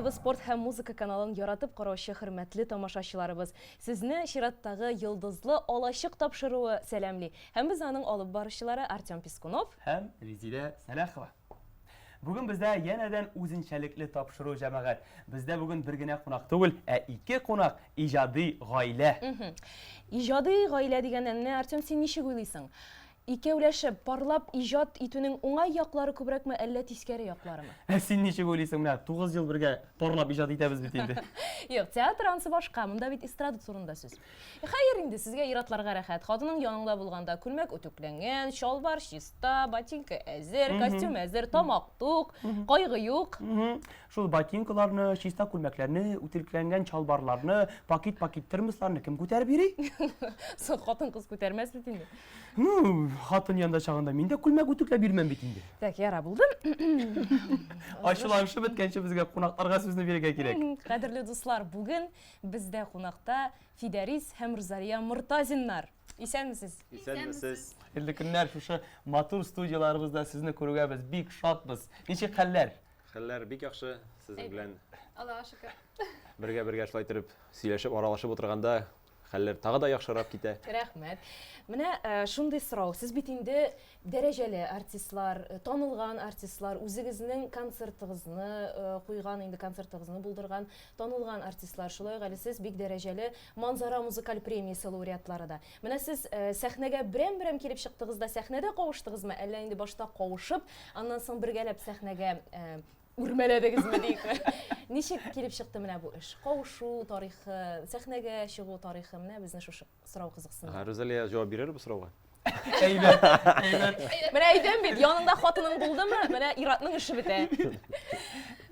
ТВ Спорт һәм музыка каналын яратып караучы хөрмәтле тамашачыларыбыз. Сезне чираттагы йолдызлы алачык тапшыруы сәламли. Һәм без аның алып баручылары Артем Пискунов һәм Резида Салахова. Бүген бездә янәдән үзенчәлекле тапшыру җәмәгать. Бездә бүген бер генә кунак түгел, ә ике кунак иҗади гаилә. Иҗади гаилә дигәннән, Артем, син ничек уйлыйсың? Икәүләшеп парлап иҗат итүнең уңай яклары күбрәкме, әллә тискәре якларымы? Син ничек уйлыйсың? Менә 9 ел бергә парлап иҗат итәбез бит инде. Юк, театр ансы башка, монда бит эстрада турында сүз. Хәер инде, сезгә иратларга рәхәт. Хатының яныңда булганда күлмәк үтүкләнгән, шалбар чиста, ботинка әзер, костюм әзер, тамак тук, кайгы юк. Шул ботинкаларны, чиста күлмәкләрне, үтүкләнгән чалбарларны, пакет термосларны кем күтәреп йөри? Сон хатын кыз күтәрмәс бит инде. Хатын янында чагында мин дә күлмәк үтүкләп бирмәм бит инде. Так, яра булды. Ачуланшы беткәнче безгә кунакларга сүзне бирергә кирәк. Кадерле дуслар, бүген бездә кунакта Фидарис һәм Рузалия Муртазиннар. Исәнмесез? Исәнмесез. Хәерле көннәр, шушы матур студияларыбызда сезне күрүгә без бик шатбыз. Ничек хәлләр? Хәлләр бик яхшы. Сезнең белән Аллаһка шөкер. бергә шулай торып, сөйләшеп, аралашып утырганда хәлләр тагы да яхшырап китә. Рәхмәт. Менә шундый сорау. Сез бит инде дәрәҗәле артистлар, танылган артистлар, үзегезнең концертыгызны куйган, инде концертыгызны булдырган, танылган артистлар. Шулай ук әле сез бик дәрәҗәле Манзара музыкаль премиясе лауреатлары да. Менә сез сәхнәгә берәм килеп чыктыгыз да, сәхнәдә кавыштыгызмы, әллә инде башта кавышып, аннан соң бергәләп сәхнәгә үрмәләдегезме дик? Ничек килеп чыкты менә бу эш? Кавышу тарихы, сәхнәгә чыгу тарихы, менә безне шушы сорау кызыксынды. Розалия җавап бирер бу сорауга? Әйбәт. Менә әйдәм бит, янында хатының булдымы? Менә иратның эше бетә.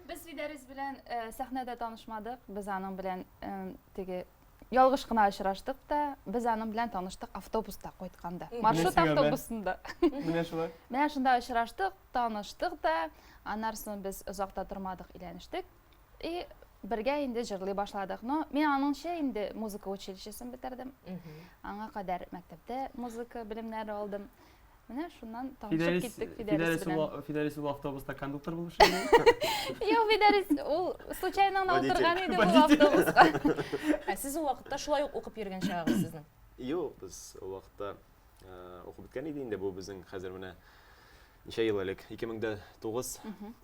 Без Фидарис белән сәхнәдә танышмадык. Без аның белән теге ялгыш кына очраштык та, без аның белән таныштык автобуста кайтканда. Маршрут автобусында. Менә шулай. Менә шунда очраштык, таныштык да, аннан соң без озакта тормадык, өйләнештек. И бергә инде җырлый башладык. Но мен аныңча инде музыка училищесын бетердем. Аңа кадәр мәктәптә музыка белемнәре алдым. Менә шуннан танышып киттек Фидарис белән. Фидарис ул автобуста кондуктор булып эшләгән. Юк, Фидарис ул случайно утырган иде ул автобуска. Сез ул вакытта шулай ук укып йөргән чагыгыз сезнең. Юк, без ул вакытта укып биткән иде инде бу безнең хәзер менә ничә ел элек 2009,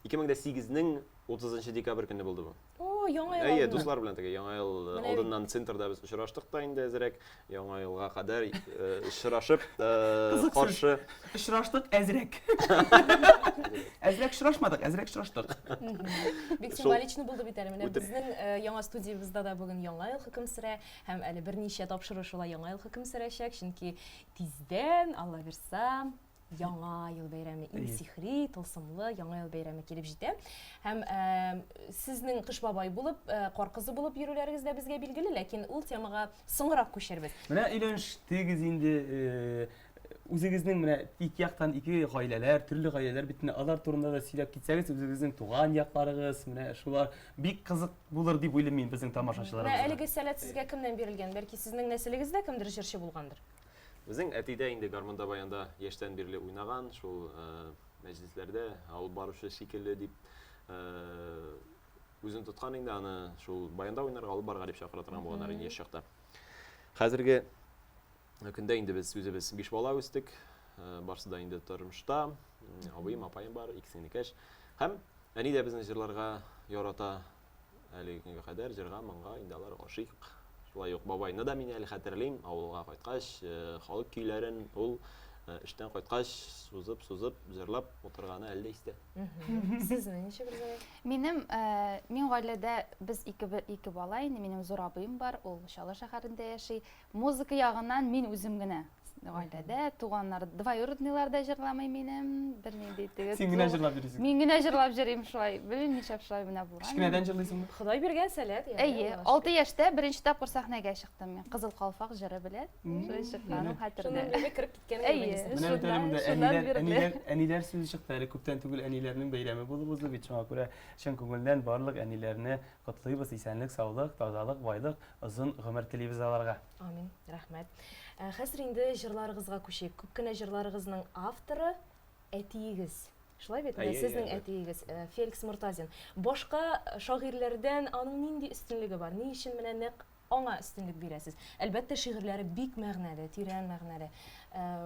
2008-нең 30 декабрь көне булды бу. О, яңа ел. Әйе, дуслар белән теге яңа ел алдыннан центрда без очраштык та инде әзрәк. Яңа елга кадәр очрашып, каршы Очраштык әзрәк. Әзрәк очрашмадык, әзрәк очраштык. Бик символичный булды бит әле. Менә безнең яңа студиябызда да бүген яңа ел хөкем сөрә һәм әле берничә тапшыру шулай яңа ел хөкем сөрәчәк, чөнки тиздән, Алла бирсә, яңа ел бәйрәме, сихри, тылсымлы яңа ел бәйрәме килеп җитә. Һәм сезнең Кыш бабай булып, кар кызы булып йөрүләрегез дә безгә билгеле, ләкин ул темага соңрак күчербез. Менә өйләнештегез инде үзегезнең менә ике яктан ике гаиләләр, төрле гаиләләр бит, алар турында да сөйләп китсәгез, үзегезнең туган якларыгыз, менә шулар бик кызык булыр дип уйлыйм мин безнең тамашачыларыбызга. Менә әлеге сәләт сезгә кемнән бирелгән? Бәлки сезнең нәселегездә кемдер җырчы булгандыр. Безнең әтидә инде гармонда баянда яшьтән бирле уйнаган, шул мәҗлесләрдә алып баручы шикелле дип үзен тоткан инде, аны шул баянда уйнарга алып барга дип чакыра торган булганнар инде яшь чакта. Хәзерге көндә инде без үзебез 5 бала үстек, барсы да инде тормышта, абыем, апаем бар, икесенең кәч. Һәм әни дә безне җырларга ярата, әлегә кадәр җырга, моңга инде алар гашыйк. Шулай ук бабайны да мин әле хәтерлим, авылга кайткач, халык көйләрен ул эштән кайткач сузып җырлап утырганы әле истә. Сезнең ничек булды? Мин гаиләдә без ике бала инде, минем зур абыем бар, ул Чаллы шәһәрендә яши. Музыка ягыннан мин үзем генә гаиләдә, туганнар, двоюродныйлар да җырламый минем, бернинди теге. Син генә җырлап йөрисең. Мин генә җырлап җөрим шулай. Белмим ничә шулай менә булган. Кичкенәдән җырлыйсыңмы? Ходай биргән сәләт. Әйе, 6 яшьтә беренче тапкыр сәхнәгә чыктым мин. Кызыл калфак җыры белән. Шулай чыкканым хәтердә. Шуннан кереп киткән Менә әниләр сүзе чыкты, әле күптән түгел әниләрнең бәйрәме булып узды бит, шуңа күрә чын күңелдән барлык әниләрне котлыйбыз, исәнлек, саулык, тазалык, байлык, озын гомер телибез аларга. Амин, рәхмәт. Хәзер инде җырларыгызга күчик. Күп кенә җырларыгызның авторы әтиегез. Шулай бит, Әйе, сезнең әйе. әтиегез Феликс Муртазин. Башка шагыйрьләрдән аның нинди өстенлеге бар? Ни өчен менә нәкъ аңа өстенлек бирәсез? Әлбәттә шигырьләре бик мәгънәле, тирән мәгънәле.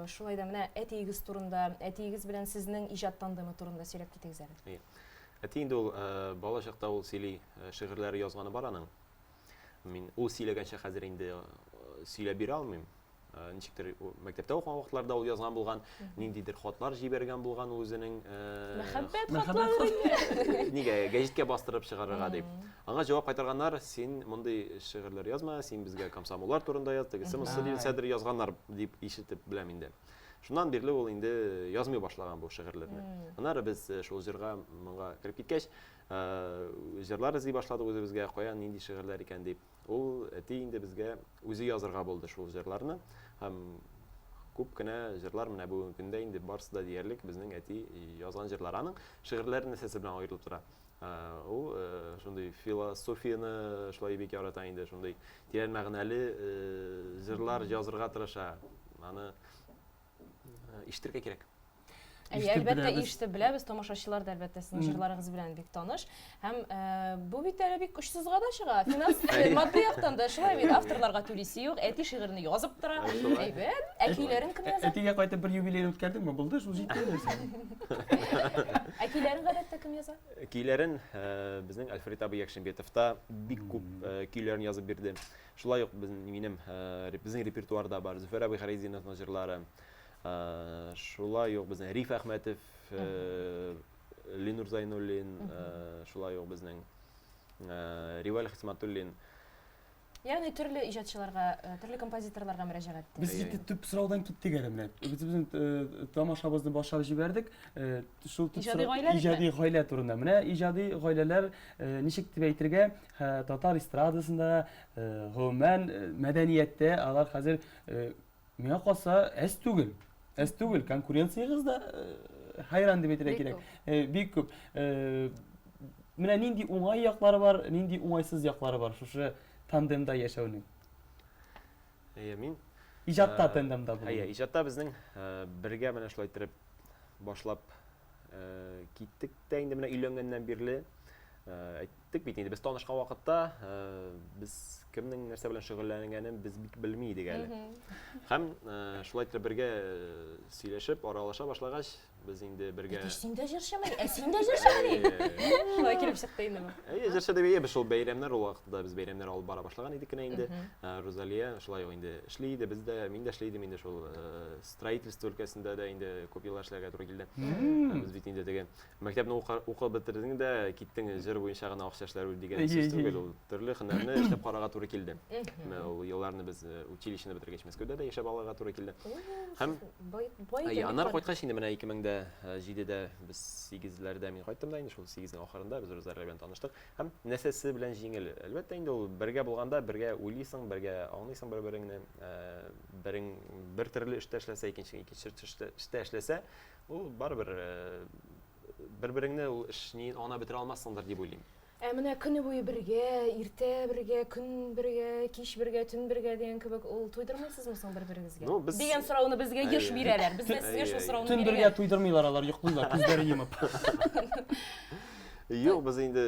Шулай да менә әтиегез турында, әтиегез белән сезнең иҗат тандемы турында сөйләп китегез әле. Әти инде ул бала чакта ул сөйли, шигырьләре язганы бар аның. Мин ул сөйләгәнчә хәзер инде сөйләп бирә алмыйм. Ничектер мәктәптә укыган вакытларда ул язган булган, ниндидер хатлар җибәргән булган үзенең Мәхәббәт хатлары. нигә гәҗиткә бастырып чыгарырга дип. Аңа җавап кайтарганнар, син мондый шигырьләр язма, син безгә комсомоллар турында яз, тегесе Мөслим язганнар дип ишетеп беләм инде. Шуннан бирле ул инде язмый башлаган бу шигырьләрне. Аннары без шул җырга моңга кирип киткәч, җырлар эзли башладык үзебезгә, каян нинди шигырьләр икән дип. Ул әти инде безгә үзе язырга булды шул җырларны. Һәм күп кенә җырлар менә бүгенге көндә инде барысы да диярлек безнең әти язган җырлар. Аның шигырьләрен әсәсе белән аерылып тора. Ул шундый философияны шулай бик ярата инде, шундый тирән мәгънәле җырлар язырга тырыша. Аны ишетергә кирәк. Әлбәттә ишетеп беләбез, тамашачылар да әлбәттә сезнең җырларыгыз белән бик таныш. Һәм бу бит әле бик очсызга да чыга. Финанс матди яктан да шулай бит, авторларга түлисе юк, әти шигырьне язып тора. Әйбәт, әкиләрен кем яза? Әтигә кайтып бер юбилейны үткәрдеңме? Булды, шул җитте. Әкиләрен гадәттә кем яза? Көйләрен безнең Альфред абый Якшембетов та бик күп көйләрен язып бирде. Шулай ук безнең репертуарда бар Зөфәр абый Харизиновның җырлары. Шулай ук безнең Риф Әхмәтов, Ленур Зайнуллин, шулай ук безнең Риваль Хисматуллин. Ягъни төрле иҗатчыларга, төрле композиторларга мөрәҗәгать итте. Без җитте төп сораудан киттек әле менә. Без безнең тамашабызны башлап җибәрдек. Шул төп сорау иҗади гаилә турында. Менә иҗади гаиләләр ничек дип әйтергә, татар эстрадасында, гомумән мәдәнияттә алар хәзер миңа калса әз түгел. Әз түгел, конкуренциягыз да хайран дип әйтергә кирәк. Бик күп. Менә нинди уңай яклары бар, нинди уңайсыз яклары бар шушы тандемда яшәүнең. Мин Иҗатта тандемда бу. Иҗатта безнең бергә менә шулай итеп башлап киттек тә инде менә өйләнгәннән бирле әйттек бит инде без танышкан вакытта без кемнең нәрсә белән шөгыльләнгәнен без бик белми идек әле. Һәм шулай итеп бергә сөйләшеп, аралаша башлагач, без инде бергә Син дә җырчымы? Син дә җырчымы? Шулай килеп чыкты инде. җырчы дип әйтә, шул бәйрәмнәр ул вакытта без бәйрәмнәр алып бара башлаган идек кенә инде. Розалия шулай инде эшли иде, без дә, мин дә эшли идем инде шул строительство өлкәсендә дә инде күп еллар эшләргә туры килде. Без бит инде теге мәктәпне укып бетердең дә киттең җыр буенча гына акча эшләр дигән сүз түгел, ул төрле һөнәрне эшләп карарга туры килде. Ул елларны без училищены бетергәч Мәскәүдә дә яшәп алырга туры килде. Һәм аннары кайткач инде менә 2007дә без 8ләрдә мин кайттым да инде шул 8нең ахырында без Розалия белән таныштык. Һәм нәрсәсе белән җиңел. Әлбәттә инде ул бергә булганда бергә уйлыйсың, бергә аңлыйсың бер-береңне. Бер төрле эштә эшләсә, икенче эштә эшләсә, ул барыбер бер-береңне ул эшне ана бетерә алмассыңдыр дип уйлыйм. Менә көне буе бергә, иртә бергә, көн бергә, кич бергә, төн бергә дигән кебек ул туйдырмыйсызмы соң бер-берегезгә? Дигән сорауны безгә еш бирәләр. Без дә сезгә шул сорауны Төн бергә туйдырмыйлар, алар йоклыйлар, күзләре йомып. Юк, без инде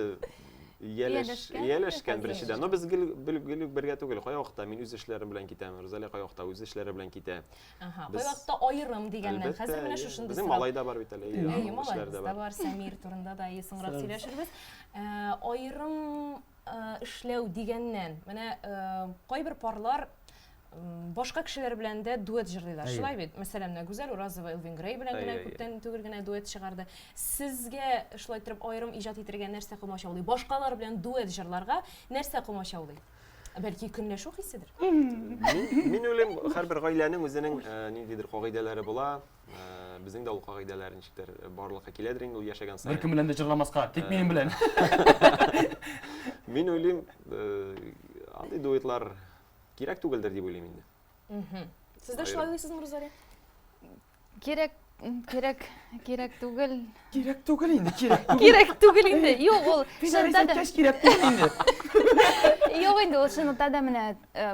Ияләшкән беренчедән. Но без бергә түгел. Кая вакытта мин үз эшләрем белән китәм, Розалия кая вакытта үз эшләре белән китә. Кая вакытта аерым дигәннән. Хәзер менә шушында безнең малай да бар бит әле. Эшләр дә бар. Самир турында да соңрак сөйләшербез. Аерым эшләү дигәннән, менә кайбер парлар башка кешеләр белән дә дуэт җырлыйлар. Шулай бит. Мәсәлән, Гүзәл Уразова, Элвин Грей белән генә күптән түгел генә дуэт чыгарды. Сезгә шулай итеп аерым иҗат итәргә нәрсә комачаулый? Башкалар белән дуэт җырларга нәрсә комачаулый? Бәлки көнләшү хиссидер. Мин уйлыйм, һәрбер гаиләнең үзенең ниндидер кагыйдәләре була. Безнең дә ул кагыйдәләр ничектер барлыкка киләдер инде ул яшәгән саен. Беркем белән дә җырламаска, тик минем белән. Мин уйлыйм, андый дуэтлар кирәк түгелдер дип уйлыйм инде. Сез дә шулай уйлыйсызмы, Розалия? Кирәк түгел. Кирәк түгел инде, кирәк. Кирәк түгел инде. Юк, ул Чынында да кирәк түгел инде. Юк инде, ул чынында да менә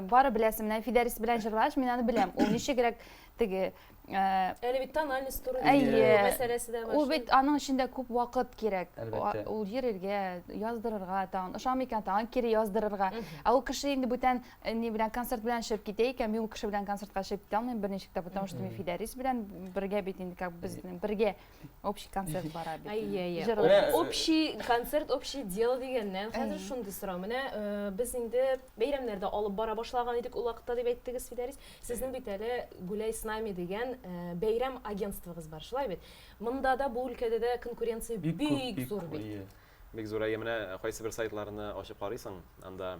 бары беләсем, менә Фидарис белән җырлаш, мин аны беләм. Ул ничегрәк теге Әле бит тональность туры Әйе. мәсьәләсе дә бар. Ул бит аның эчендә күп вакыт кирәк. Әлбәттә. Ул йөрергә, яздырырга, тагын ошамый икән, тагын кире яздырырга. Ә ул кеше инде бүтән ни белән концерт белән чыгып китә икән, мин ул кеше белән концертка чыгып китә алмыйм берничек тә, потому что мин Фидарис белән бергә бит инде как без бергә общий концерт бара бит. Әйе. Җырлар. Общий концерт, общий дело дигәннән хәзер шундый сорау. Менә без инде бәйрәмнәрдә алып бара башлаган идек ул вакытта дип әйттегез, Фидарис. Сезнең бит әле Гуляй с нами дигән бәйрәм агентствогыз бар, шулай бит. Монда да бу өлкәдә дә конкуренция бик зур бит. Бик зур. Менә кайсы бер сайтларны ачып карыйсың, анда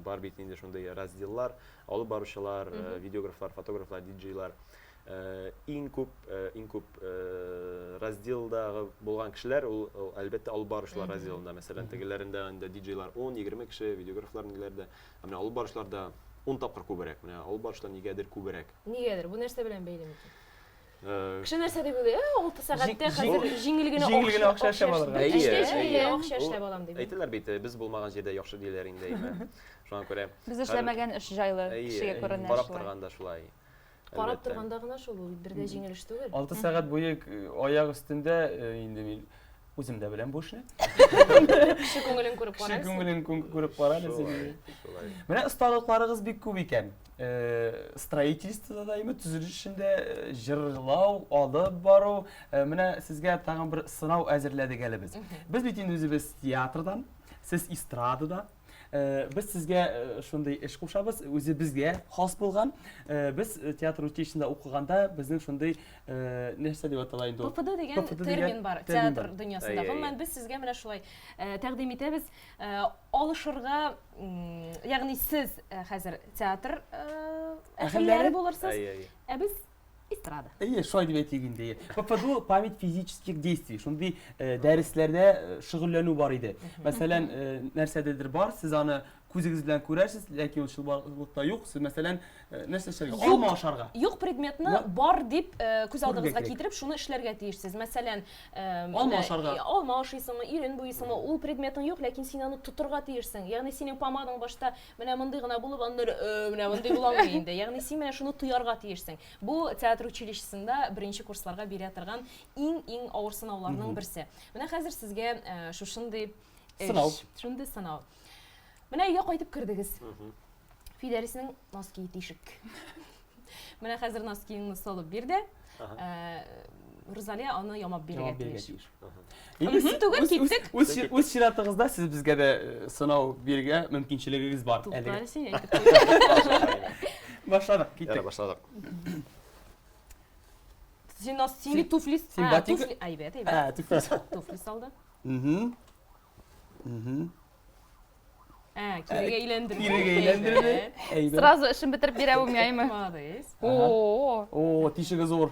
бар бит инде шундый разделлар, алып баручылар, видеографлар, фотографлар, диджейлар. Иң күп разделдагы булган кешеләр ул әлбәттә алып баручылар разделында. Мәсәлән, тегеләрендә инде диджейлар 10-20 кеше, видеографлар ниләрдә. Менә алып баручыларда 10 тапкыр күбрәк. Менә алып баручылар нигәдер күбрәк. Нигәдер бу нәрсә белән бәйле микән? Кеше нәрсә дип уйлый, 6 сәгатьтә хәзер җиңел генә акча эшләп алырга. Акча эшләп алам дип. Әйтәләр бит, без булмаган җирдә яхшы диләр инде. Шуңа күрә Без эшләмәгән эш җайлы кешегә күренә карап шулай. торганда шулай. Карап торганда гына шул ул бер дә җиңел эш түгел. 6 сәгать буе аяк өстендә инде мин үзем дә беләм бу эшне. Кеше күңелен күреп Кеше карарсың. күңелен күреп карады син. Менә осталыкларыгыз бик күп икән. Строительствода да именно төзелеш эшендә җырлау, алып бару, менә сезгә тагын бер сынау әзерләдек әле без. Без бит инде үзебез театрдан, сез эстрадада. Biz sizga shunday ish qo'shamiz, o'zi bizga xos bo'lgan. Biz teatr училищесында o'qiganda bizning shunday narsa deb atalaydi. PFD degan termin бар театр дөньясында. Гомумән без сезгә менә шулай тәкъдим итәбез. Алышырга, ягъни сез хәзер театр әһелләре булырсыз. Ә без эстрада. Шулай дип әйтик инде. PFD память физических действий. Шундый дәресләрдә шөгыльләнү бар иде. Мәсәлән, нәрсәдәдер бар, сез аны күзегез белән күрәсез, ләкин ул шулбарлыкта юк. Сез мәсәлән нәрсә эшләргә, алма ашарга. Юк предметны бар дип күз алдыгызга китереп, шуны эшләргә тиешсез. Мәсәлән, алма ашарга. Алма ашыйсыңмы, ирен буйсыңмы, ул предметың юк, ләкин син аны тутырга тиешсең. Ягъни синең помадаң башта менә мондый гына булып, аннары менә мондый буламы инде. Ягъни син менә шуны туярга тиешсең. Бу театр училищесында беренче курсларга бирә торган иң авыр сынауларның берсе. Менә хәзер сезгә шушындый шундый сынау. Менә өйгә кайтып кирдегез. Фидарисның носки тишек. Менә хәзер носкиңны салып бирде. Розалия аны ямап бирергә тиеш. Түгел киттек. Үз чиратыгызда сез безгә дә сынау бирергә мөмкинчелегегез бар. Туктар син әйтеп. Башладык, киттек. Башладык. Син носки туфли. Туфли. Әйбәт. Туфли салды. Кирегә әйләндерде. Сразу эшен бетереп бирә бу миңа. Молодец. О, тишеге зур.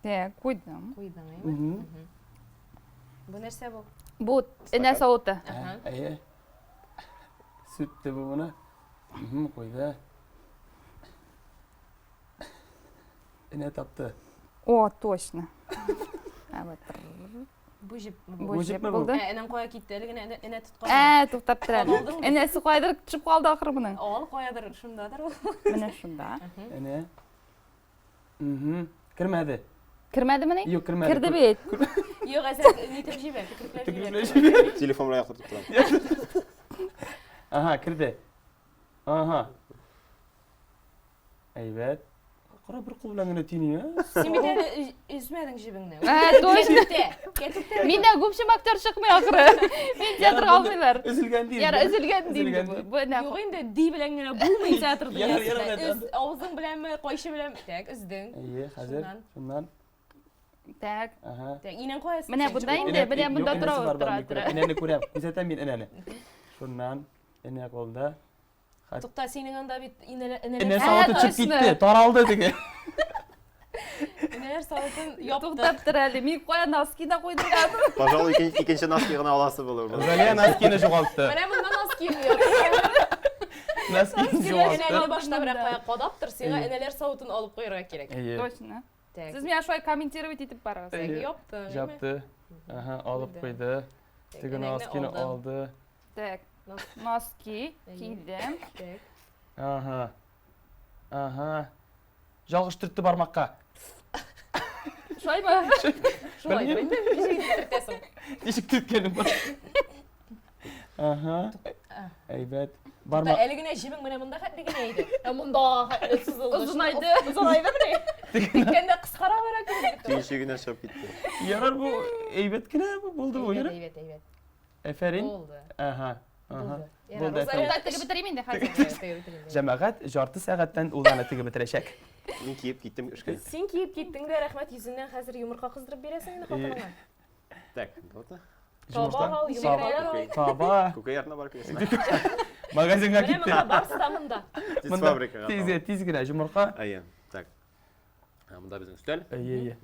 Так, куйдым. Куйдың. Бу нәрсә бу? Бу энә савыты. Әйе. Сүтте бу моны. Куйды. Энә тапты. О, точно. Бу җип булды. Энәң кая китте? Әлегә энә тоткан. Туктап тора. Энәсе кайдыр төшеп калды ахыр моның. Ал каядыр шундадыр ул. Менә шунда. Энә. Кирмәде. Кирмәдеме ни? Юк, кирмәде. Кирде бит. Юк, әзер нитеп җибәр, тикрекләп җибәр. Телефон белән яктыртып торам. Ага, кирде. Ага. Әйбәт. Кара бер кул белән генә тини, Син бит әле үзмәдең җибеңне. Точно. Кәтүктә. Миндә күпче актер чыкмый ахыры. Мин театрга алмыйлар. Üzülгән ди. Яра, üzülгән ди. Бу энә. Юк инде ди белән генә булмый театр Яра, дөньясында. Авызың беләнме, кайшы белән? Так, үздең. Әйе, хәзер. Шуннан. Так. Ага. Так, инәң каясы? Менә бунда инде, менә бунда тора. Энәне күрәм. Күзәтәм мин энәне. Шуннан энә кулда. Тукта, синең анда бит Энә инәләр савыты чыгып китте, таралды диге. инәләр савытын яптык. Туктап тора әле. Мин кая носки да куйдым. Пожалуй, икенче носки гына аласы булыр. Розалия носкины жоғалтты. Менә монда носки ятты. Носкины жоғалтты. Энәне башта берәр кая кадап тор, сиңа энәләр савытын алып куярга кирәк. Точно. Так. Сез миңа шулай комментировать итеп барасыз. Япты. Жапты. Ага, алып куйды. Теге носкины алды. Так. Носки кидем. Так. Ага. Ага. жалғыз түртті бармаққа. Шулаймы? Шулай Білмеймін. да инде бишек түртесең. Нешік түрткенім бар. Аха. Әйбәт. Бармақ. Әле генә җибең менә монда хәтлегенә иде. Монда хәтле сызылды. Озынайды. Озынайды менә. Тиккәндә кыскара бара кебек. Түйіншегінен шығып кетті. Ярар бу әйбәт кенә болды бу ярар. Әйбәт. Әфәрин. Булды. Аха. Аха. Болды. Болды, Сонда тегеп бетерим инде хәзер. Җәмәгать жарты сәгатьтән ул аны тегеп бетерәчәк. Мен киіп кеттім ішке. Син киеп киттең дә рәхмәт йөзеннән хәзер йомырка кыздырып бирәсең инде хатыныңа. Так, болды. Таба ал, йомырка. Таба. Көкәйярына барып келесің. Магазинга Менә китте. монда барсы да монда. Тез Монда фабрикаға. тиз генә җумырка. Әйе, так. Мұнда біздің үстел. Әйе.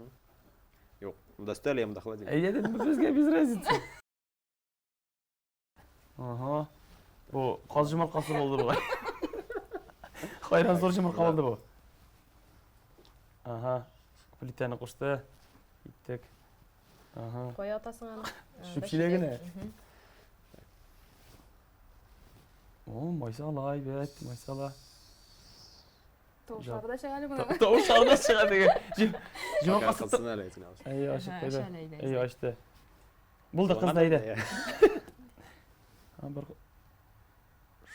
Жоқ, мұнда үстел, мұнда холодильник. Әйе, безгә без разница. Ага. Бу каз җумыркасы булды бу. Хайран зур җумырка булды бу. Ага. Плитаны кушты. Иттек. Ага. Кая атасың аны? Шүпшилегенә. О, майсала, әйбәт, майсала. Тавышлары да шәгәле була. Тавышлар да чыга диген. Җумыркасы. Қалсын әлі айтсын алшы. Әйе, ачып Аша, куйды. әйдә. Әйе, ачты. Булды кыз да әйдә. Бер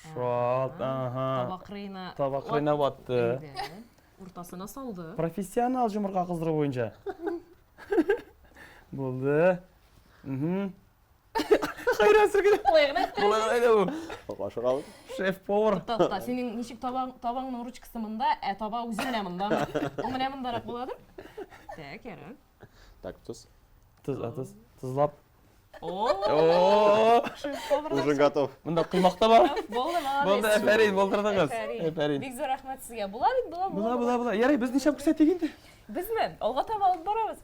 шат, ага. Табакрыйна. Табакрыйна батты. Уртасына салды. Профессионал җумырка кыздыру буенча. Булды. Хайран сергеле. Кулайгына. Булган әйдә бу. Қашы қалып. Шеф-повар. Та, синең ничек табаңның ручкасы монда, таба үзе менә монда. О менә мондарак буладыр. Так, яра. Так, тұз. Тызлап. О, Уже готов. Монда кыймак та бар. болды, молодец. Булды, әфәрин, булдырдыгыз. Әфәрин. Бик зур рәхмәт сезгә. Була бит, Була. Ярый, без ничә күрсәтик инде. Безме? Алга таба алып барабыз.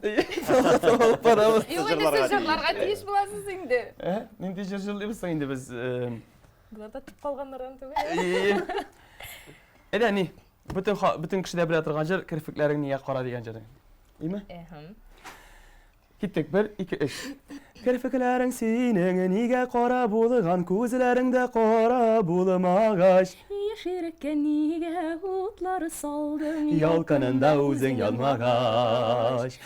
Алып барабыз. Юк инде сез җырларга тиеш буласыз инде. Нинди җырлыйбыз инде без. Буларда тип калганнардан түгел. Әни, бүтән кеше дә белә торган җыр, кирфекләрең нигә кара дигән җыр. Име? Киттек, 1, 2, 3. Кирфекләрең синең нигә кара булган, күзләрең дә кара булмагач. Яшереккә нигә утлары салдың? Ялкынында үзең янмагач.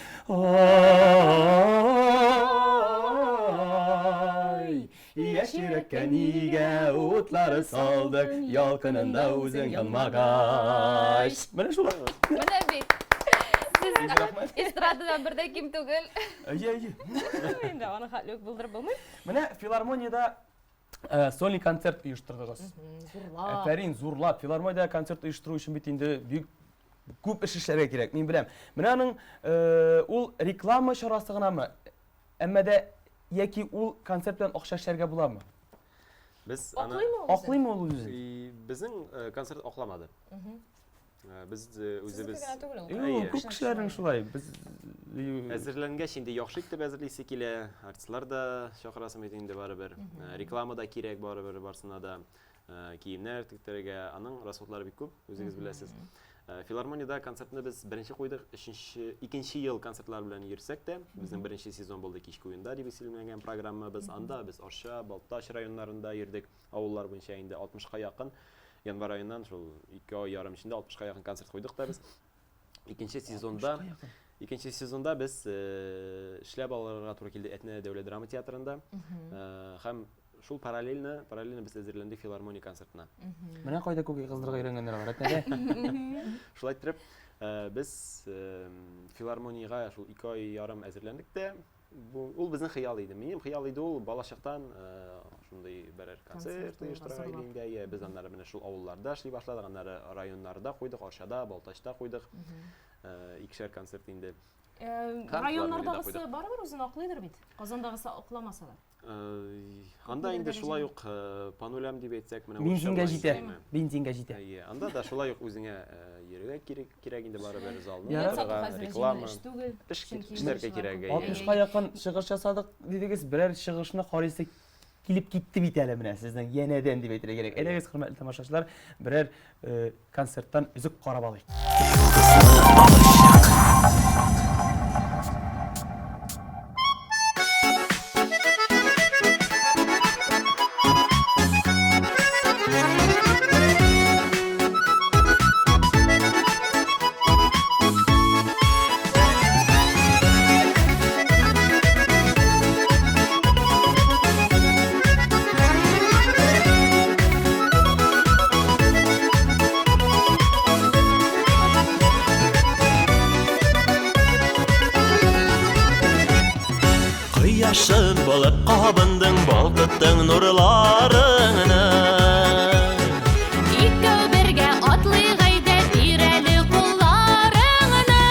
Яшереккә нигә утлары салдың, ялкынында үзең янмагач. Менә шулай. Менә бит. Сез эстрададан бер дә ким түгел. Әйе. Инде аны хәтлек булдырып булмый. Менә филармониядә сольный концерт оештырдыгыз. Зурлап. Әфәрин, зурлап. Филармониядә концерт оештыру өчен бит инде бик күп эш эшләргә кирәк, мин беләм. Менә аның ул реклама чарасы гынамы? Әмма дә яки ул концерт белән акча эшләргә буламы? Біз Аклыймы ул үзе? Біздің концерт оқламады. Біз өзіміз Күп кешеләрнең шулай. Без әзерленгәч инде яхшы итеп әзерлисе килә. Артистлар да чакырасым иде инде барыбер. Реклама да кирәк барыбер барсына да. Киемнәр тиктерергә, аның расходлары бик күп, үзегез беләсез. Филармониядә концертны без беренче куйдык, икенче ел концертлар белән йөрсәк тә, безнең беренче сезон булды кичке уенда дип исемләнгән программа. Без анда без Арча, Балтач районнарында йөрдек. Авыллар буенча инде 60-ка якын. Январь айыннан шул 2 ай ярым içinde 60-ка якын концерт куйдык та без. Икенче сезонда без эшләп алырга туры килде Әтнә дәүләт драма театрында. Һәм шул параллельно без әзерләндек филармония концертына. менә кайда күк кыздырга өйрәнгәннәр бар. Әтнәдә. Шулай итеп, без филармониягә шул 2 ай ярым әзерләндек тә. Ул безнең хыял иде. Минем хыял иде ул балачактан шундай берәр концерт оештырырга идея. Без аннары менә шул авылларда эшли башладык, аннары районнарда куйдык, Арчада, Балтачта куйдык. Икешәр концерт инде. Районнардагысы барыбер үзен аклыйдыр бит. Казандагысы акламаса да. Анда инде шулай ук панулям дип әйтсәк, менә Бензинга җитә. Анда да шулай ук үзеңә йөрергә кирәк инде барыбер залны. Реклама. Эшләргә кирәк. 60-ка якын чыгыш ясадык дидегез, берәр чыгышны карыйсы килеп китте бит әле менә сезнең янәдән дип әйтергә кирәк. Әйдәгез, хөрмәтле тамашачылар, берәр концерттан үзек карап алыйк. кылып кабындың балкыттың нурларыңны. Икәү бергә атлыйк әйдә бирәле кулларыңны.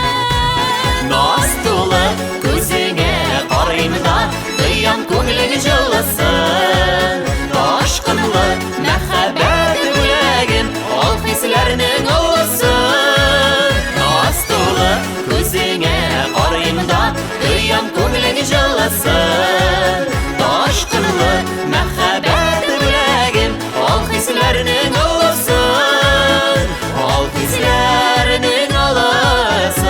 Наз тулы күзеңә карыйм да, кыям күңелең җылысын. Ташкынлы мәхәббәт бүләгем, ал хисләрнең олысын. Наз тулы күзеңә карыйм да, кыям күңелең җылысын. Ташкынлы мәхәббәт бүләгем, ал хисләрнең олысын. Ал хисләрнең олысын.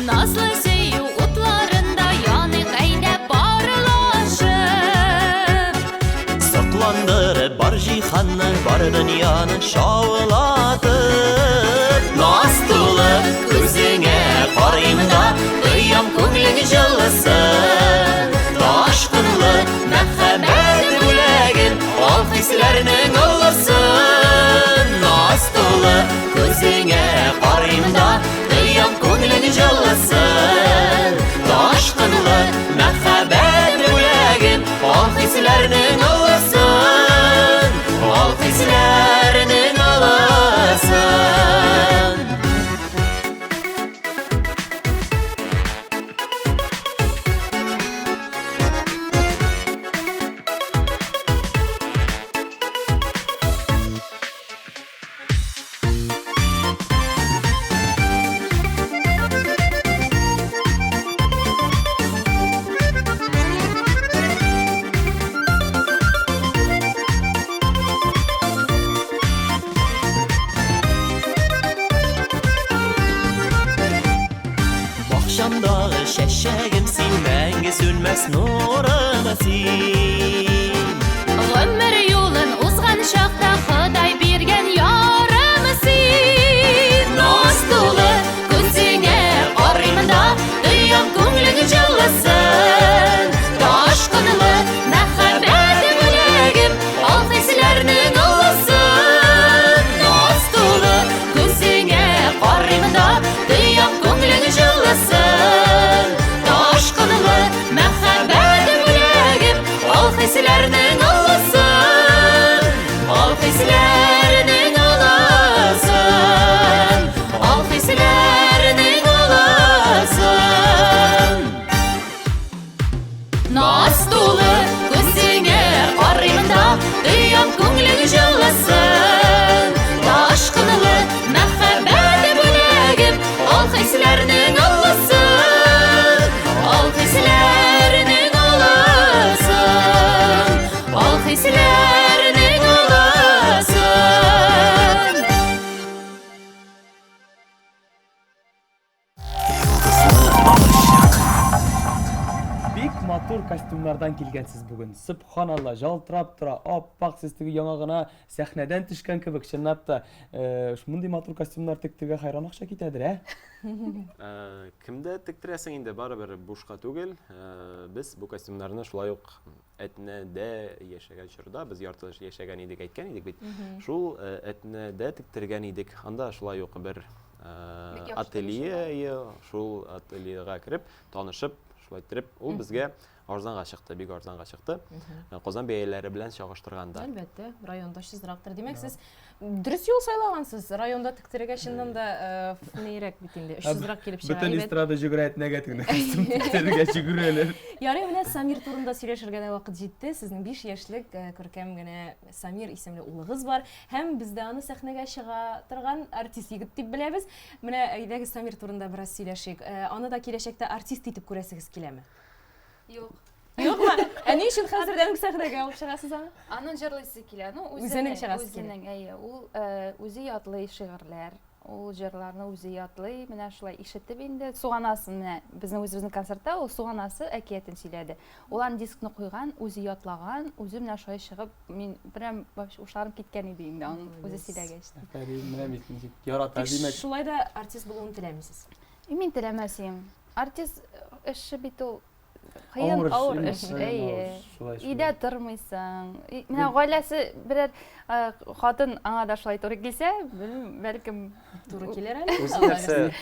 Назлы сөю утларында янык әйдә барлашып. Сокландырып бар җиһанны, бар дөньяны шаулатып. Наз тулы күзеңә карыйм да, кыям күңелең җылысын. Ташкынлы мәхәббәт бүләгем, ал хисләрнең олысын. Наз тулы күзеңә карыйм да, кыям күңелең җылысын. Ташкынлы мәхәббәт бүләгем, ал хисләрнең олысын. Ал хисләрнең олысын. Бакчамдагы чәчәгем син, мәңге сүнмәс нурым син. Гомер юлын узган чакта Ходай биргән ярым син. Наз тулы күзеңә карыйм да, кыям күңелең җылысын. Ташкынлы мәхәббәт бүләгем, ал хисләрнең олысын. Наз тулы күзеңә карыйм да, кыям күңелең җылысын. Ташкынлы мәхәббәт бүләгем, ал хисләрнең олысын. Ал хисләрнең олысын. Ал хисләрнең олысын. Наз тулы күзеңә карыйм да, кыям күңелең җылысын. Ташкынлы мәхәббәт бүләгем, ал хисләрнең олысын. Ал хисләрнең олысын. Ал хисләрнең олысын. Бик матур костюмнардан килгәнсез бүген. Субханалла, жалтырап тора, аппак сез теге яңа гына сәхнәдән төшкән кебек, чынлап та. Шундый матур костюмнар тектегә хайран акча китәдер, Кемдә тектерәсең инде барыбер бушка түгел. Без бу костюмнарны шулай ук Әтнәдә яшәгән чорда, без ярты яшәгән идек, әйткән идек бит. Шул Әтнәдә тектергән идек. Анда шулай ук бер ателье, шул ательега кирип, танышып, шулай итеп, ул безгә арзанга чыкты, бик арзанга чыкты. Казан бәяләре белән чагыштырганда. Әлбәттә, районда чизрактыр. Димәк, сез дөрес юл сайлагансыз. Районда тектерергә чыннан да фнейрәк бит инде. 300рак килеп чыга. Бөтен эстрада җигүрә Әтнәгә тегне костюм тектергә җигүрәләр. Ярый, менә Самир турында сөйләшергә дә вакыт җитте. Сезнең 5 яшьлек күркәм генә Самир исемле улыгыз бар. Һәм бездә аны сәхнәгә чыга торган артист егет дип беләбез. Менә әйдәгез Самир турында бераз сөйләшик. Аны да киләчәктә артист итеп күрәсегез киләме? Юк. Юкмы? Ни өчен хәзердән сәхнәгә алып чыгасыз аны? Аның җырлыйсы килә. Ну, Үзенең чыгасы үзенең, әйе. Ул үзе ятлый шигырьләр. Ул җырларны үзе ятлый. Менә шулай ишетеп инде. Суганасы менә безнең үзебезнең концертта ул Суганасы әкиятен сөйләде. Ул аны дискны куйган, үзе ятлаган, үзе менә шулай чыгып, мин прям вообще ушларым киткән иде инде аның үзе сөйләгәч. Менә бит ничек ярата димәк. Шулай да артист булуын теләмисез. Мин теләмәсем. Артист эше бит ул Кыйын, Авыр авыр эш, эш. авыр, шулай, Өйдә тормыйсың. Менә гаиләсе берәр хатын аңа да шулай туры килсә, бәлкем туры килер әле.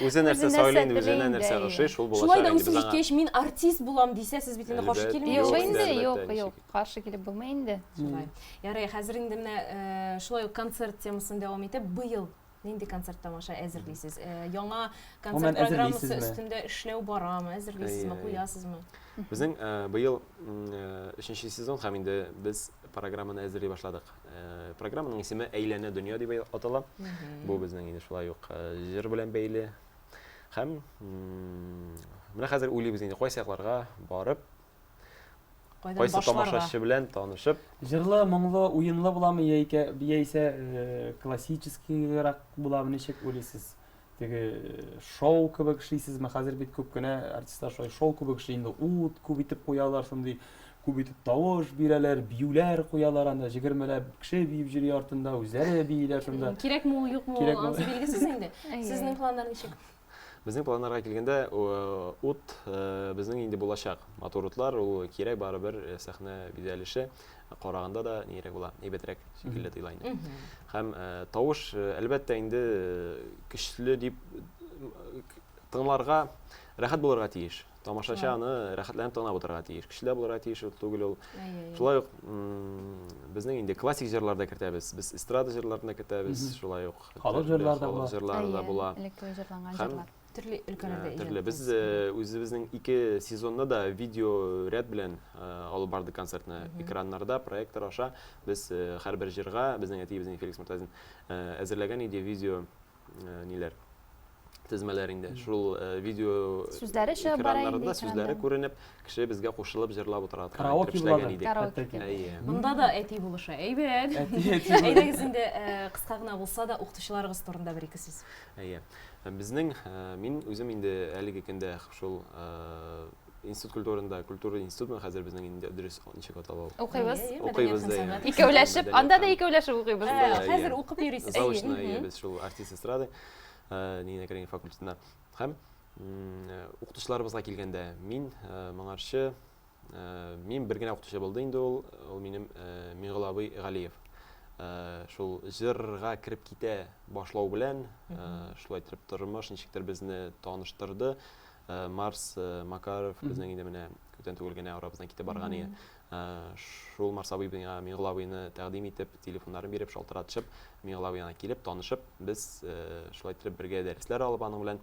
Үзе нәрсә сөйләй инде, үзенә теләйин дә, нәрсә иә. ошый, шул Шулай да булачак инде үсеп без аңа. җиткәч мин артист булам дисә, сез бит инде каршы Әлбәттә, килмәйсез. Юк Юк, инде, әлбәттә, юк, ничек. юк. Каршы килеп булмый инде. Шулай. Ярый, хәзер инде менә шулай ук концерт темасын дәвам итеп, быел нинди концерт тамаша әзерлисез? Яңа концерт Гомумән, программасы әзерлисезме? үстендә эшләү барамы? Әзерлисезме, Әйе, әйе. куясызмы? Безнең быел 3нче сезон һәм инде без программаны әзерли башладык. Программаның исеме Әйләнә дөнья дип атала. Бу безнең инде шулай ук җыр белән бәйле. Һәм менә хәзер уйлыйбыз инде кайсы якларга барып, Кайдан кайсы башларга? тамашачы белән танышып, Җырлы, моңлы, уенлы буламы яисә классическийрак буламы, ничек уйлыйсыз? Теге шоу кебек эшлисезме? Хәзер бит күп кенә артистлар шулай шоу кебек эшли инде. Ут күп итеп куялар, шундый күп итеп тавыш бирәләр, биюләр куялар, анда 20ләп кеше биеп йөри артында, үзләре бийләр шунда. Кирәкме ул, юкмы ул, Кирәкме? анысы билгесез инде. Әйе. Сезнең планнар ничек? безнең планнарга килгәндә, ут безнең инде булачак. Матур утлар, ул кирәк барыбер сәхнә бизәлеше караганда да нирәк була, әйбәтрәк шикелле тоела инде. Һәм тавыш әлбәттә инде көчле дип тыңларга рәхәт булырга тиеш. Тамашачы аны рәхәтләнеп тыңлап утырырга тиеш. Көчле булырга тиеш түгел ул. Шулай ук безнең инде классик җырларда кертәбез. Без эстрада җырларына кертәбез. Шулай ук Халык җырларда була. халык җырларында була. Электрон җырланган Һәм җырлар. Төрле өлкәләрдә Төрле. Без иҗат үзебезнең 2 сезонны да видео ряд белән алып бардык концертны. Экраннарда, проектор аша без һәрбер җырга безнең әтибезнең Феликс Муртазин әзерләгән иде видео ниләр тезмәләр инде. Шул видео Сүзләре чыгып бара инде экраннарында сүзләре экрандан. күренеп, кеше безгә кушылып җырлап утыра. Караоке була. Караоке. Әйе. Монда да әти булышы. Әйбәт. Әти. Әйдәгез инде кыска гына булса да укытучыларыгыз турында бер ике сүз. Әйе. Безнең мин үзем инде әлеге көндә шул институт культурында, культура институтында хәзер безнең инде дөрес ничек атала ул. Укыйбыз. Укыйбыз да. Мәдәният һәм сәнгать. Икәүләшеп, анда да икәүләшеп укыйбыз. Хәзер укып йөрисез. Заочно без шул артист эстрады Нина Каренина факультетында. Һәм укытучыларыбызга килгәндә мин моңарчы мин бер генә укытучы булды инде ул минем Миңгылабый Галиев. Шул җырга кирип китә башлау белән шулай итеп тормыш ничектер безне таныштырды. Марс Макаров безнең инде менә күптән түгел генә арабыздан китеп барган иде. Шул Марс абый миңа Миңгылабыйны тәкъдим итеп, телефоннарын биреп, шалтыратышып, Миңгылабыйга килеп танышып, без шулай итеп бергә дәресләр алып аның белән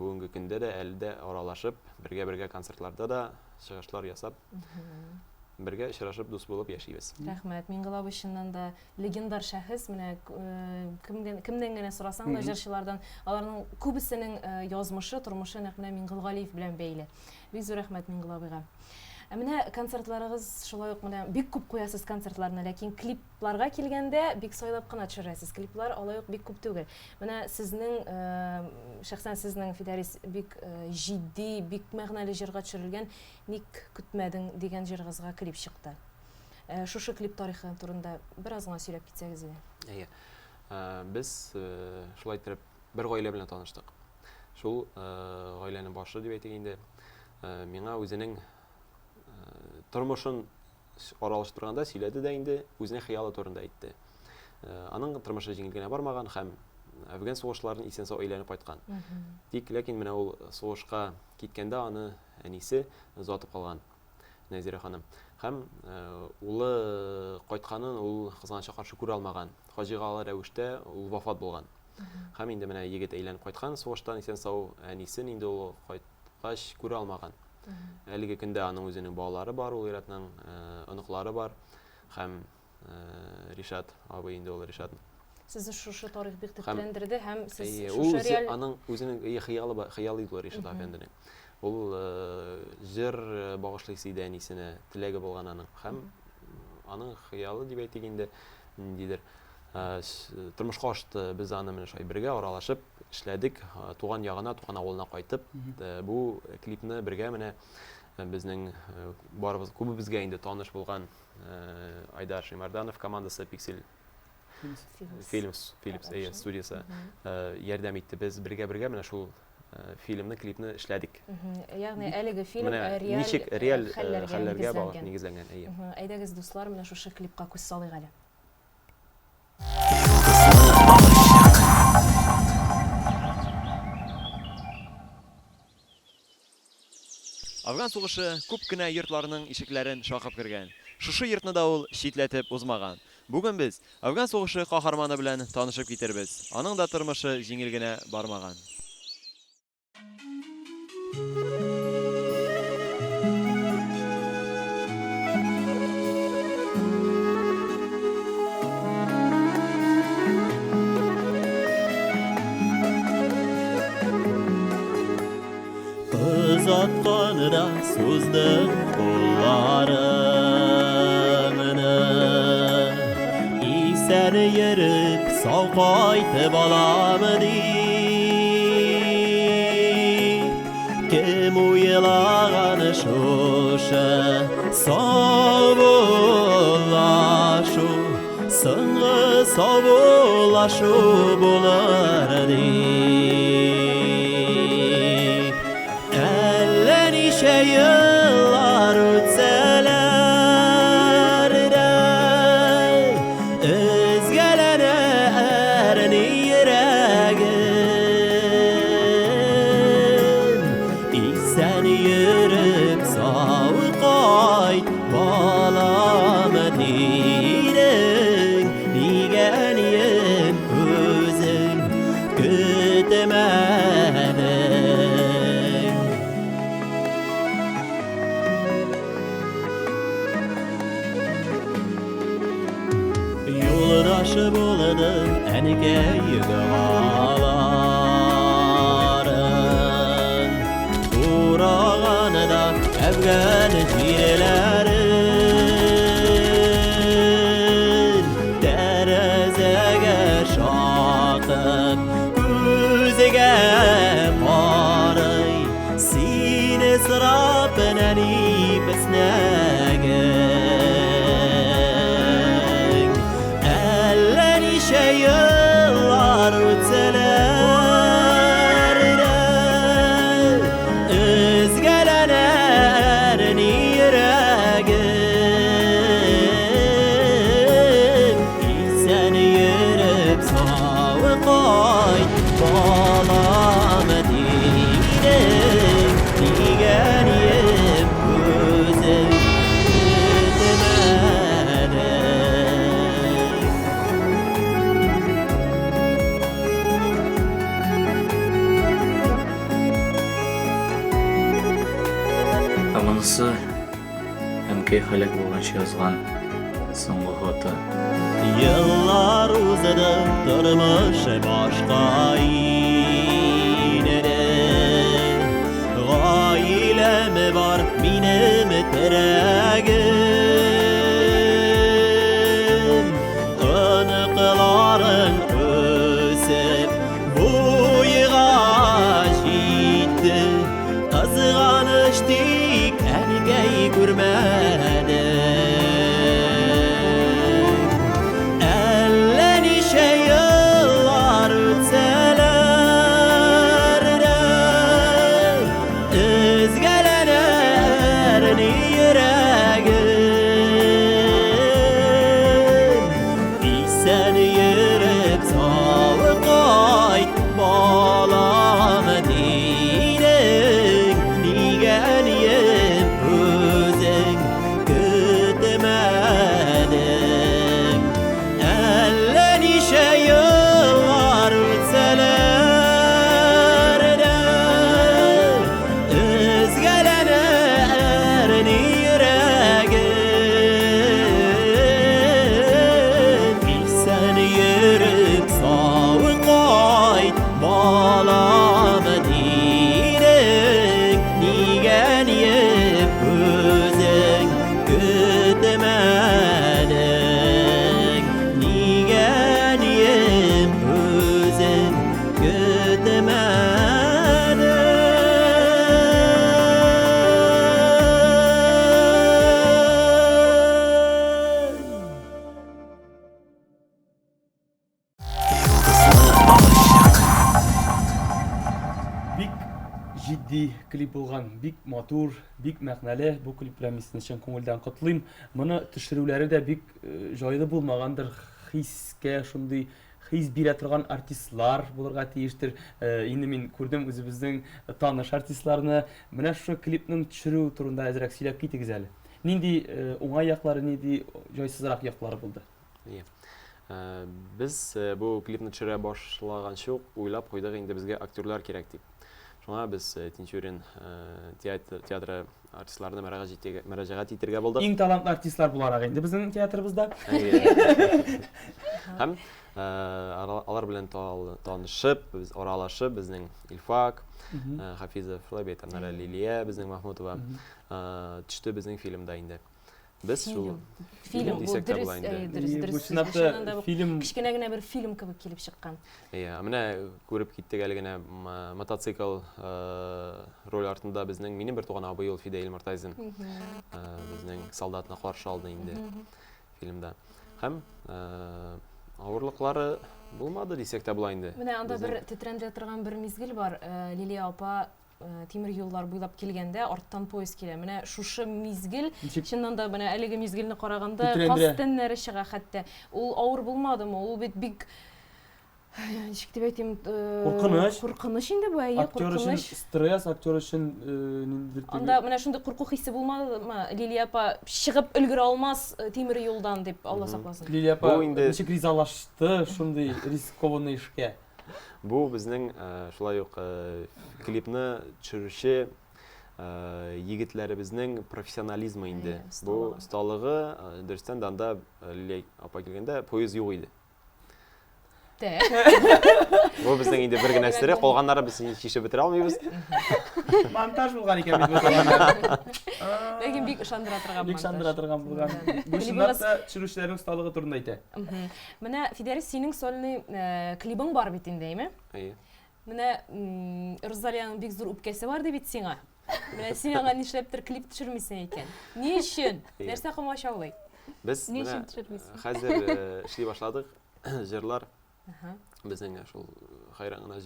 бүгенге көндә дә әле дә аралашып, бергә концертларда да чыгышлар ясап, бергә очрашып, дус булып яшибез. Рәхмәт. Миңгылабый чыннан да легендар шәхес. Менә кемдән генә сорасаң да җырчылардан, аларның күбесенең язмышы, тормышы нәкъ менә Миңгылгалиев белән бәйле. Бик зур рәхмәт Миңгылабыйга. Менә концертларыгыз шулай ук менә бик күп куясыз концертларны, ләкин клипларга килгәндә бик сайлап кына төшерәсез. Клиплар алай ук бик күп түгел. Менә сезнең шәхсән сезнең Фидарис бик җитди, бик мәгънәле җырга төшерелгән "Ник көтмәдең" дигән җырыгызга клип чыкты. Шушы клип тарихы турында бераз гына сөйләп китсәгез иде. Әйе. Без шулай итеп бер гаилә белән таныштык. Шул гаиләнең башы дип әйтик инде. Миңа үзенең тормышын аралаштырганда сөйләде дә инде үзенең хыялы турында әйтте. Аның тормышы җиңел генә бармаган һәм Әфган сугышларын исән сау әйләнеп кайткан. Тик ләкин менә ул сугышка киткәндә аны әнисе озатып калган, Нәзирә ханым. Һәм улы кайтканын ул кызганча каршы күрә алмаган. Фаҗигале рәвештә ул вафат булган. Һәм инде менә егет әйләнеп кайткан сугыштан исән сау әнисен инде ул кайткач күрә алмаган. Әлеге көндә аның үзенең балалары бар, ул иратның оныклары бар. Һәм Ришат абый инде ул Ришат. Сез шушы тарих бик тетрәндерде һәм сез Ул шушы реаль аның үзенең хыялы иде Ришат әфәнденең. Ул җыр багышлыйсы иде әнисенә, теләге булган аның. Һәм аның хыялы дип әйтик инде ниндидер тормышка ашты. Без аны менә шулай бергә аралашып эшләдек. Туган ягына, туган авылына кайтып, бу клипны бергә менә безнең барыбыз күбебезгә инде таныш булган Айдар Шимарданов командасы Pixel Films студиясы ярдәм итте. Без бергә менә шул фильмны, клипны эшләдик. Ягъни әлеге фильм Менә реаль ничек реаль хәлләргә хәлләргә багып нигезләнгән. нигезләнгән. Әйдәгез, дуслар, менә шушы клипка күз салыйк әле. Афган сугышы күп кенә йортларның ишекләрен шакып кергән. Шушы йортны да ул читләтеп узмаган. Бүген без Афган сугышы каһарманы белән танышып китербез. Аның да тормышы җиңел генә бармаган. Uzatqanıda suzdım kollarımını İsen yerip sağ qaytıb alamı deyip Kim uyulağanı şuşa savullaşu Sınğı savullaşu bular deyip Ellenişe yıllar ötseler de Özgelene erni yüreğim İsen yürüp sağı qayt balamı dirin Digeniyim özün gütmedin Yoldaşı buladım enike yığaların Urağanı da Afgan jirlerin Terezege şakıp Gözege paray Sine sırapın enip esnegen Ellenişe yıllar ötseler de Özgelene erni yüreğim İsen yürüp sağı qayt balamı dirin Digeniyim özüm gütmedin Аманысы әмкей халек болғанша язған соңғы хоты. Yıllar uzadı durmuş başka inede Gailem var benim teregim Anıkların ösüp boyuğa gitti Kızganıştık engeyi görmedim Ellenişe yıllar ötseler de Özgelene erni yüreğim İsen yürüp sağı qayt balamı dirin Digeniyim özün gütmedin Ellenişe yıllar ötseler de Özgelene erni yüreğim җитди клип булган, бик матур, бик мәгънәле. Бу клип белән мин сезне чын күңелдән котлыйм. Моны төшерүләре дә бик җайлы булмагандыр. Хискә шундый хис бирә торган артистлар булырга тиештер. Инде мин күрдем үзебезнең таныш артистларны. Менә шушы клипның төшерү турында әзрәк сөйләп китегез әле. Нинди уңай яклары, нинди җайсызрак яклары булды? Без бу клипны төшерә башлаганчы ук уйлап куйдык, инде безгә актерлар кирәк дип. Шуңа без Тинчурин театры артистларына мөрәҗәгать итәргә булдык. Иң талантлы артистлар буларак инде безнең театрыбызда. Һәм алар белән танышып, без аралашып, безнең Илфак, Хафизов, Лабетанара Лилия, безнең Махмутова төште безнең фильмда инде. Без шул фильм бу дөрес фильм кичкенә генә бер фильм кебек килеп чыккан. Менә күреп киттек әле генә мотоцикл роль артында безнең минем бер туган абый ул Фидаил Мортайзин безнең солдатны каршы алды инде фильмда. Һәм авырлыклары булмады дисәк тә була инде. Менә анда бер тетрәндерә торган бер мизгел бар. Лилия апа тимер юллар буйлап килгәндә арттан поезд килә. Менә шушы мизгел, чыннан да менә әлеге мизгелне караганда кастеннәре чыга хәтта. Ул авыр булмадымы? Ул бит бик ничек дип әйтим, куркыныч инде бу, куркыныч. Стресс, актер өчен ниндидер. Анда менә шундый курку хиссе булмадымы? Лилия апа чыгып өлгерә алмас тимер юлдан дип Алла сакласын. Лилия апа ничек ризалашты шундый рискованный эшкә? Бу безнең шулай ук клипны төшерүче егетләребезнең профессионализмы инде. Бу сталыгы дөрестән дә анда Лилия апа килгәндә поезд юк иде. Бу безнең инде бер генә сире, калганнары без чишеп бетерә алмыйбыз. Монтаж булган икән бит бу заманда. Ләкин бик ышандыра торган монтаж. Бик ышандыра торган булган. Бу шунда төшерүчеләрнең сталыгы турында әйтә. Менә Фидарис, синең сольный клибың бар бит инде, әйме? Менә Розалияның бик зур үпкәсе бар ди бит сиңа. Менә син аңа нишләптер клип төшермисең икән. Ни өчен? Нәрсә комачаулый? Без менә хәзер эшли башладык. Җырлар безнең шул хайраңына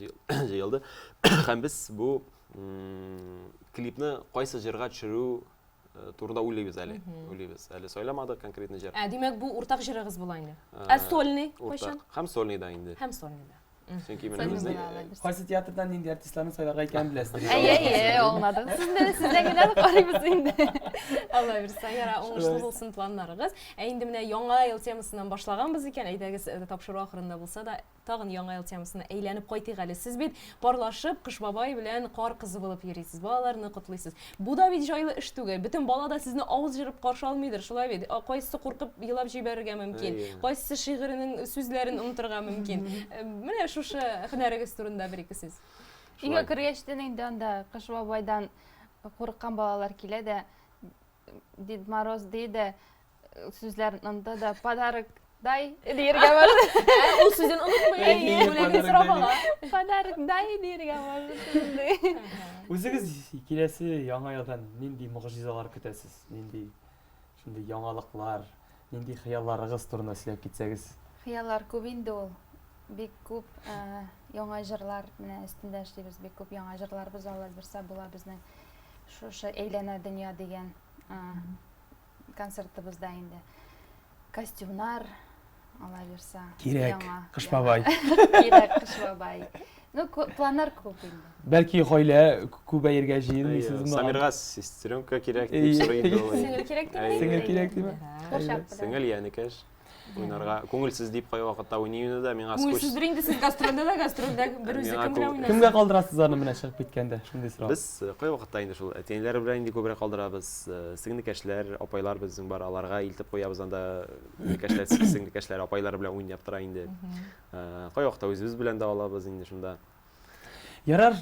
җыелды. Һәм без бу клипны кайсы җырга төшерү турында уйлыйбыз әле. Әле сайламадык конкретный җыр. Димәк, бу уртак җырыгыз була инде. Сольный кайчан? Һәм сольный да инде. Һәм сольный да. Чөнки менә безнең кайсы театрдан нинди артистларны сайларга икән беләсез. Аңладык. Сездән генә карыйбыз инде. Алла бирсә, яра уңышлы булсын планнарыгыз. Инде менә яңа ел темасыннан башлаганбыз икән. Әйдәгез, тапшыру ахырында булса да, тагын яңа ел темасына әйләнеп кайтыйк әле. Сез бит парлашып Кыш бабай белән кар кызы булып йөрисез. Балаларны котлыйсыз. Бу да бит җайлы эш түгел. Бөтен бала да сезне авыз җырып каршы алмыйдыр. Шулай бит. Кайсы куркып елап җибәрергә мөмкин. Кайсы шигыренең сүзләрен онытырга мөмкин. Менә шушы һөнәрегез турында бер-ике сүз. Өйгә кергәчтән инде анда Кыш бабайдан курыккан балалар килә дә Дед Мороз диде сүзләрен анда да подарок дай диергә бар. Ул сүзен онытмый. Бүләген сорап ала. Подарок дай диергә бар. Үзегез киләсе яңа елдан нинди мөгъҗизалар көтәсез? Нинди шундый яңалыклар, нинди хыялларыгыз турында сөйләп китсәгез? Хыяллар күп инде ул. Бик күп яңа җырлар менә өстендә эшлибез. Бик күп яңа җырларыбыз Алла бирсә була безнең шушы әйләнә дөнья дигән концертыбызда инде. Костюмнар Алла бирсә. Кирәк, Кыш бабай. Кирәк, Кыш бабай. Ну, планнар күп инде. Бәлки гаилә күбәергә җыенмыйсызмы? Самирга сестренка кирәк дип сорый инде ул. Сиңел кирәк дип. Сиңел кирәк диме? Сиңел янекәш. Уйнарга күңелсез дип кай вакытта уйный да миңа скучно. Күңелсез инде сез гастрольдә бер үзе кем белән уйнайсыз? Кемгә калдырасыз аны менә чыгып киткәндә? Шундый сорау. Без кай вакытта инде шул әтиләр белән инде күбрәк калдырабыз. Сеңнекәшләр, апайлар безнең бар, аларга илтеп куябыз анда. Сеңнекәшләр, апайлар белән уйнап тора инде. Кай вакытта үзебез белән дә алабыз инде шунда. Ярар,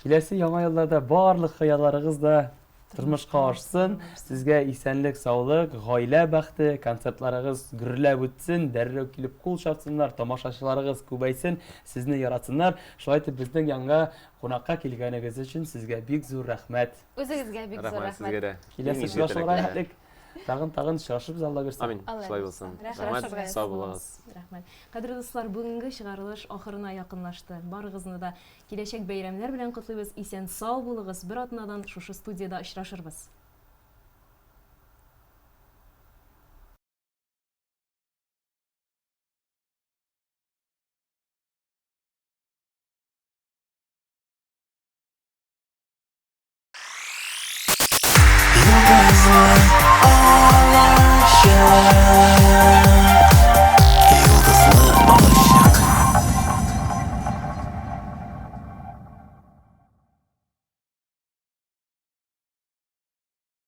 киләсе яңа елларда барлык хыялларыгыз да тормышка ашсын. Сезгә исәнлек, саулык, гаилә бәхте, концертларыгыз гөрләп үтсен, дәррәү килеп кул чапсыннар, тамашачыларыгыз күбәйсен, сезне яратсыннар. Шулай итеп безнең яңа кунакка килгәнегез өчен сезгә бик зур рәхмәт. Үзегезгә бик зур рәхмәт. Киләсе очрашуларга хәтлек. Тагын чыгышыбыз Алла берсин. Амин. Алла Шулай берсин. булсын. Рәхмәт. Рәхмәт. Сау булыгыз. Рәхмәт. Кадерле дуслар, бүгенге чыгарылыш ахырына якынлашты. Барыгызны да киләчәк бәйрәмнәр белән котлыйбыз. Исән сау булыгыз. Бер атнадан шушы студияда очрашырбыз.